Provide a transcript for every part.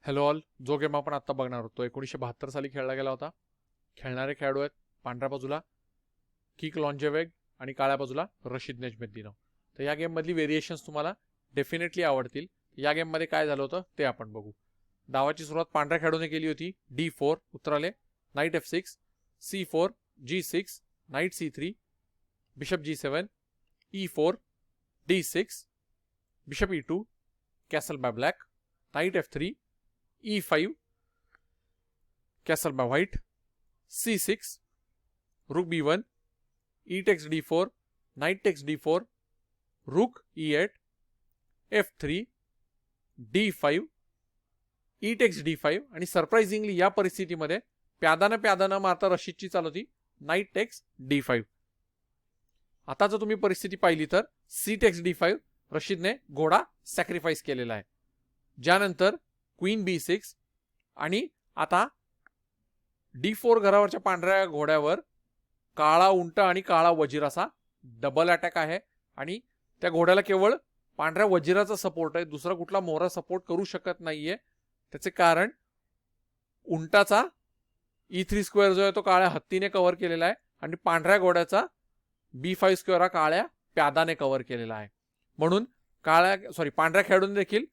Hello all. जो game आपण आता बघणार होतो 1972 साली खेळला गेला होता. खेळणारे खेळाडू आहेत पांढऱ्या बाजूला किक लॉन्जेवेग आणि काळ्या बाजूला रशीद नेजमेद्दीनोव. तर या गेममधली व्हेरिएशन्स तुम्हाला डेफिनेटली आवडतील. या गेममध्ये काय झालं होतं ते आपण बघू. डावाची सुरुवात पांढऱ्या खेळाडूने केली होती. D4 उतरले, night F6, C4, G6, night C3, bishop G7, E4, D6, bishop E2, castle bye black, night F3, E5, castle by white, C6, rook B1, E takes D4, knight takes D4, rook E8, F3, D5, E takes D5 आणि surprisingly या परिस्थितीमध्ये प्यादानं मारता रशीदची चाल होती night text D5. आता जर तुम्ही परिस्थिती पाहिली तर C takes D5 रशीदने घोडा सॅक्रिफाईस केलेला आहे. ज्यानंतर क्वीन B6 आणि आता D4 घरावरच्या पांढऱ्या घोड्यावर काळा उंट आणि काळा वजीर असा डबल अटॅक आहे आणि त्या घोड्याला केवळ पांढऱ्या वजीराचा सपोर्ट आहे, दुसरा कुठला मोहरा सपोर्ट करू शकत नाहीये. त्याचे कारण उंटाचा E3 स्क्वेअर जो आहे तो काळ्या हत्तीने कव्हर केलेला आहे आणि पांढऱ्या घोड्याचा B5 स्क्वेअर हा काळ्या प्यादाने कव्हर केलेला आहे. म्हणून पांढऱ्या खेळाडूने देखील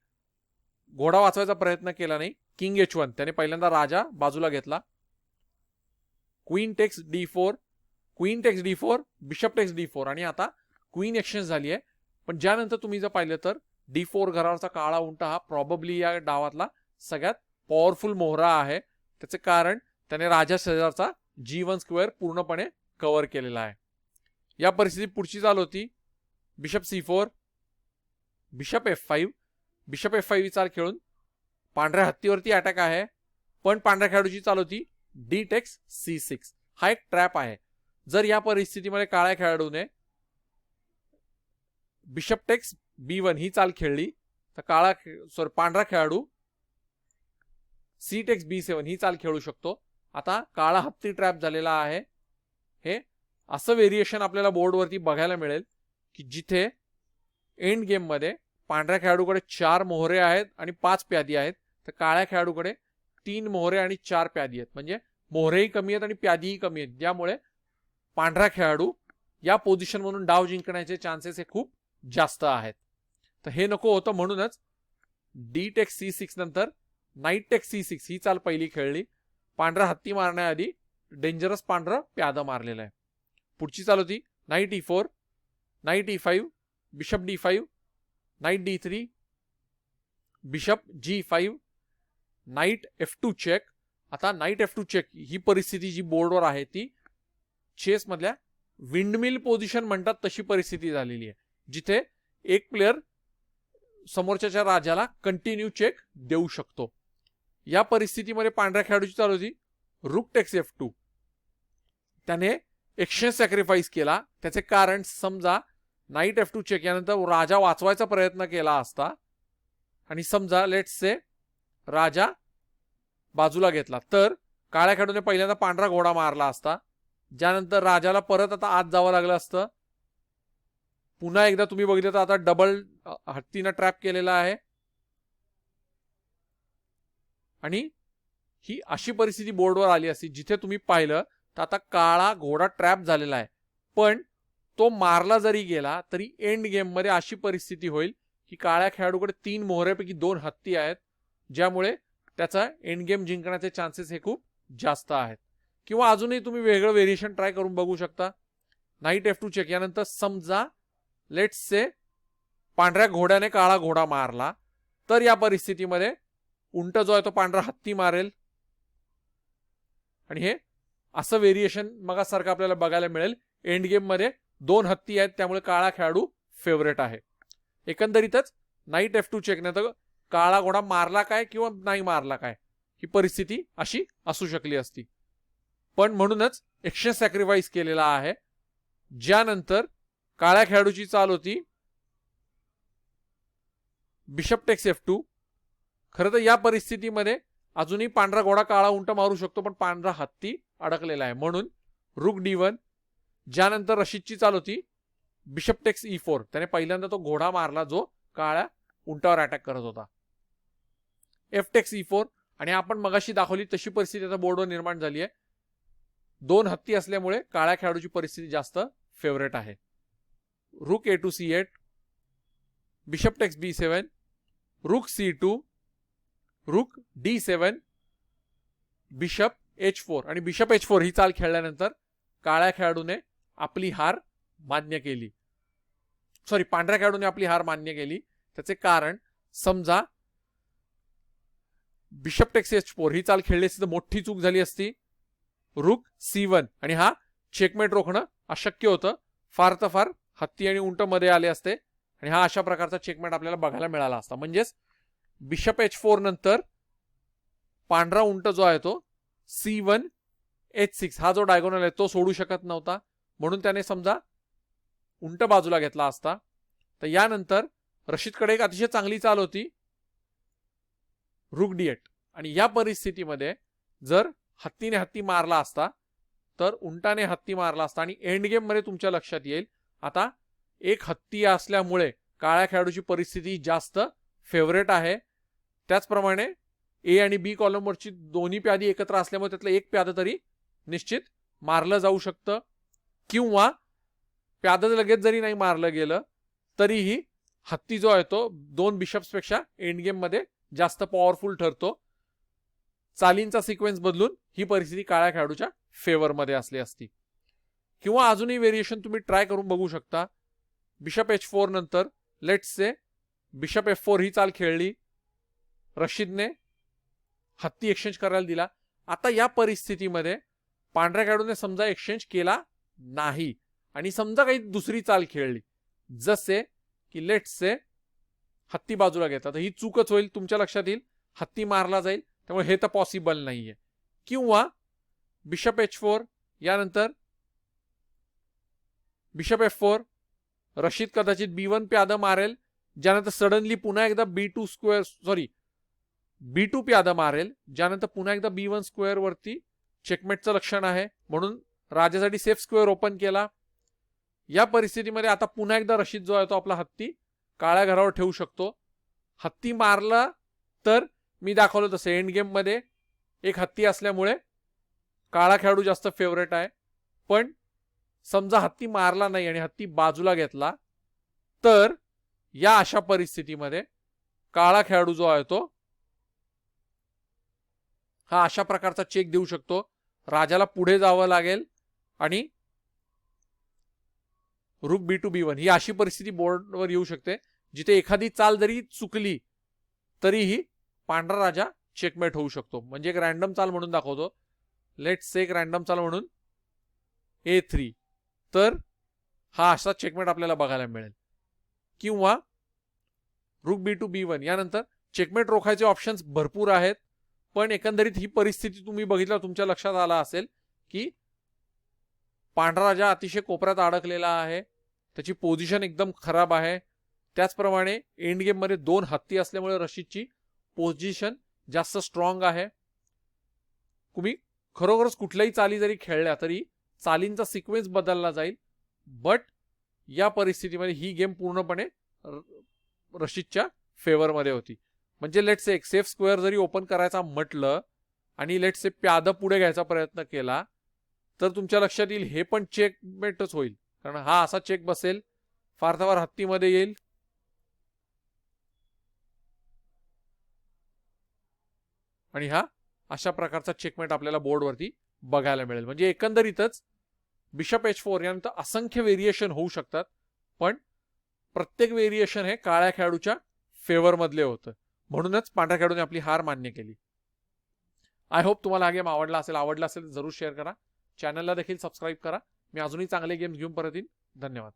घोडा वाचवायचा प्रयत्न केला नाही. किंग H1 त्याने पहिल्यांदा राजा बाजूला घेतला. Queen takes D4, queen takes D4, bishop takes D4 आणि आता क्वीन एक्सचेंज झाली आहे. पण ज्यानंतर तुम्ही जर पाहिलं तर D4 घरावरचा काळा उंट हा प्रॉबब्ली या डावातला सगळ्यात पॉवरफुल मोहरा आहे. त्याचे कारण त्याने राजा शेजारचा G1 स्क्वेअर पूर्णपणे कव्हर केलेला आहे. या परिस्थितीत पुढची चाल होती bishop C4, bishop F5, bishop F5 ही चाल खेळून पांढऱ्या हत्तीवरती अटॅक आहे. पण पांढऱ्या खेळाडूची चाल होती D टेक्स C6. हा एक ट्रॅप आहे. जर या परिस्थितीमध्ये काळ्या खेळाडूने बिशप टेक्स B1 ही चाल खेळली तर पांढरा खेळाडू C टेक्स B7 ही चाल खेळू शकतो. आता काळा हत्ती ट्रॅप झालेला आहे. हे असं व्हेरिएशन आपल्याला बोर्डवरती बघायला मिळेल की जिथे एंड गेम मध्ये पांढऱ्या खेळाडूकडे 4 मोहरे आहेत आणि 5 प्यादी आहेत, तर काळ्या खेळाडूकडे 3 मोहरे आणि 4 प्यादी आहेत. म्हणजे मोहरेही कमी आहेत आणि प्यादीही कमी आहेत, ज्यामुळे पांढरा खेळाडू या पोझिशन म्हणून डाव जिंकण्याचे चान्सेस हे खूप जास्त आहेत. तर हे नको होतं, म्हणूनच D टेक्स C6 नंतर नाईट टेक्स C6 ही चाल पहिली खेळली. पांढरा हत्ती मारण्याआधी डेंजरस पांढरं प्यादा मारलेलं आहे. पुढची चाल होती knight E4, knight E5, bishop D5, knight D3, bishop G5, knight F2 check. आता नाईट F2 चेक ही परिस्थिती जी बोर्डवर आहे ती चेस मधल्या विंडमिल पोझिशन म्हणतात तशी परिस्थिती झालेली आहे, जिथे एक प्लेअर समोरच्या राजाला कंटिन्यू चेक देऊ शकतो. या परिस्थितीमध्ये पांढऱ्या खेळाडूची चाल होती रूक टेक्स F2. त्याने एक्सचेंज सॅक्रिफाईस केला. त्याचे कारण समजा नाईट F2 चेक यानंतर राजा वाचवायचा प्रयत्न केला असता आणि समजा लेट्स से राजा बाजूला घेतला तर काळ्या खेळाडूने पहिल्यांदा पांढरा घोडा मारला असता, ज्यानंतर राजाला परत आता आत जावं लागलं असतं. पुन्हा एकदा तुम्ही बघितलं तर आता डबल हत्तीनं ट्रॅप केलेला आहे आणि ही अशी परिस्थिती बोर्डवर आली असती जिथे तुम्ही पाहिलं तर आता काळा घोडा ट्रॅप झालेला आहे. पण तो मारला जरी गेला तरी एंड गेम मध्ये अशी परिस्थिती होईल की काळ्या खेळाडूकडे 3 मोहऱ्यापैकी 2 हत्ती आहेत, ज्यामुळे त्याचा एंड गेम जिंकण्याचे चान्सेस हे खूप जास्त आहेत. किंवा अजूनही तुम्ही वेगळं व्हेरिएशन ट्राय करून बघू शकता. नाईट F2 चेक यानंतर समजा लेट्स से पांढऱ्या घोड्याने काळा घोडा मारला तर या परिस्थितीमध्ये उंट जो आहे तो पांढरा हत्ती मारेल आणि हे असं व्हेरिएशन मगासारखं आपल्याला बघायला मिळेल. एंड गेम मध्ये 2 हत्ती आहेत, त्यामुळे काळा खेळाडू फेवरेट आहे. एकंदरीतच नाईट F2 चेक नंतर काळा घोडा मारला काय किंवा नाही मारला काय ही परिस्थिती अशी असू शकली असती. पण म्हणूनच एक्सचेंज सॅक्रिफाईस केलेला आहे. ज्यानंतर काळ्या खेळाडूची चाल होती बिशप टेक्स F2. खरं तर या परिस्थितीमध्ये अजूनही पांढरा घोडा काळा उंट मारू शकतो, पण पांढरा हत्ती अडकलेला आहे, म्हणून रूक D1. ज्यानंतर रशीदची चाल होती बिशप टेक्स E4. त्याने पहिल्यांदा तो घोडा मारला जो काळ्या उंटावर अटॅक करत होता. एफ टेक्स E4 आणि आपण मगाशी दाखवली तशी परिस्थिती आता बोर्डवर निर्माण झाली आहे. 2 हत्ती असल्यामुळे काळ्या खेळाडूची परिस्थिती जास्त फेवरेट आहे. रुक A2 C8, bishop text B7, रुक C2, रुक D7, बिशप H4 आणि बिशप H4 ही चाल खेळल्यानंतर काळ्या खेळाडूने आपली हार मान्य केली. पांढऱ्या खेळाडूने आपली हार मान्य केली. त्याचे कारण, समजा बिशप टेक्स H4 ही चाल खेळली असती तर मोठी चूक झाली असती. रुक C1 आणि हा चेकमेट रोखणं अशक्य होतं. फार तर फार हत्ती आणि उंट मध्ये आले असते आणि हा अशा प्रकारचा चेकमेट आपल्याला बघायला मिळाला असता. म्हणजेच बिशप H4 नंतर पांढरा उंट जो आहे तो C1 H6 हा जो डायगोनल आहे तो सोडू शकत नव्हता. म्हणून त्याने समजा उंट बाजूला घेतला असता. तर यानंतर रशीदकडे एक अतिशय चांगली चाल होती, रुक D8 आणि या परिस्थितीमध्ये जर हत्तीने हत्ती मारला असता तर उंटाने हत्ती मारला असता आणि एंड गेम मध्ये तुमच्या लक्षात येईल आता एक हत्ती असल्यामुळे काळ्या खेळाडूची परिस्थिती जास्त फेवरेट आहे. त्याचप्रमाणे ए आणि बी कॉलमवरची दोन्ही प्यादी एकत्र असल्यामुळे त्यातलं एक प्याद तरी निश्चित मारलं जाऊ शकतं किंवा प्याद लगेच जरी नाही मारलं गेलं तरीही हत्ती जो आहे तो 2 बिशप्सपेक्षा एंड गेम मध्ये जास्त पॉवरफुल ठरतो. चालींचा सिक्वेन्स बदलून ही परिस्थिती काळ्या खेळाडूच्या फेवरमध्ये असली असती. किंवा अजूनही व्हेरिएशन तुम्ही ट्राय करून बघू शकता. बिशप H4 नंतर लेट्स से बिशप F4 ही चाल खेळली, रशीदने हत्ती एक्सचेंज करायला दिला. आता या परिस्थितीमध्ये पांढऱ्या खेळाडूने समजा एक्सचेंज केला नाही आणि समजा काही दुसरी चाल खेळली, जसे की लेट्स से हत्ती बाजूला घेतात, ही चूकच होईल. तुमच्या लक्षात येईल हत्ती मारला जाईल, त्यामुळे हे तर पॉसिबल नाहीये. किंवा बिशप H4 यानंतर बिशप F4, रशीद कदाचित B1 प्याद मारेल, ज्यानंतर सडनली पुन्हा एकदा B2 प्याद मारेल, ज्यानंतर पुन्हा एकदा B1 स्क्वेअर वरती चेकमेटचं लक्षण आहे. म्हणून राजासाठी सेफ स्क्वेअर ओपन केला. या परिस्थितीमध्ये आता पुन्हा एकदा रशीद जो आहे तो आपला हत्ती काळ्या घरावर ठेवू शकतो. हत्ती मारला तर मी दाखवलं तसं एंड गेम मध्ये एक हत्ती असल्यामुळे काळा खेळाडू जास्त फेवरेट आहे. पण समजा हत्ती मारला नाही आणि हत्ती बाजूला घेतला तर या अशा परिस्थितीमध्ये काळा खेळाडू जो आहे तो हा अशा प्रकारचा चेक देऊ शकतो. राजाला पुढे जावं लागेल आणि रुक B2 B1 ही अशी परिस्थिती बोर्डवर येऊ शकते जिथे एखादी चाल जरी चुकली तरीही पांढरा राजा चेकमेट होऊ शकतो. म्हणजे एक रॅन्डम चाल म्हणून दाखवतो. लेट्स से एक रॅन्डम चाल म्हणून A3, तर हा असा चेकमेट आपल्याला बघायला मिळेल. किंवा रुक B2 B1 यानंतर चेकमेट रोखायचे ऑप्शन्स भरपूर आहेत. पण एकंदरीत ही परिस्थिती तुम्ही बघितल्यावर तुमच्या लक्षात आला असेल की पांढरा राजा अतिशय कोपऱ्यात अडकलेला आहे, त्याची पोझिशन एकदम खराब आहे. त्याचप्रमाणे एंड गेम मध्ये 2 हत्ती असल्यामुळे रशीदची पोझिशन जास्त स्ट्रॉंग आहे. तुम्ही खरोखरच कुठल्याही चाली जरी खेळल्या तरी चालींचा सिक्वेन्स बदलला जाईल. बट या परिस्थितीमध्ये ही गेम पूर्णपणे रशीदच्या फेवरमध्ये होती. म्हणजे लेट्स से एक सेफ स्क्वेअर जरी ओपन करायचा म्हटलं आणि लेट्स से प्याद पुढे घ्यायचा प्रयत्न केला तर तुमच्या लक्षात येईल हे पण चेकमेटच होईल, कारण हा असा चेक बसेल, फार तर फार हत्तीमध्ये येईल आणि हा अशा प्रकारचा चेकमेट आपल्याला बोर्डवरती बघायला मिळेल. म्हणजे एकंदरीतच बिशप H4 यानंतर असंख्य व्हेरिएशन होऊ शकतात, पण प्रत्येक व्हेरिएशन हे काळ्या खेळाडूच्या फेवर मधले होतं. म्हणूनच पांढऱ्या खेळाडूने आपली हार मान्य केली. आय होप तुम्हाला हा गेम आवडला असेल. आवडला असेल तर जरूर शेअर करा. चॅनलला देखील सबस्क्राईब करा. मी अजूनही चांगले गेम्स घेऊन परत येईन. धन्यवाद.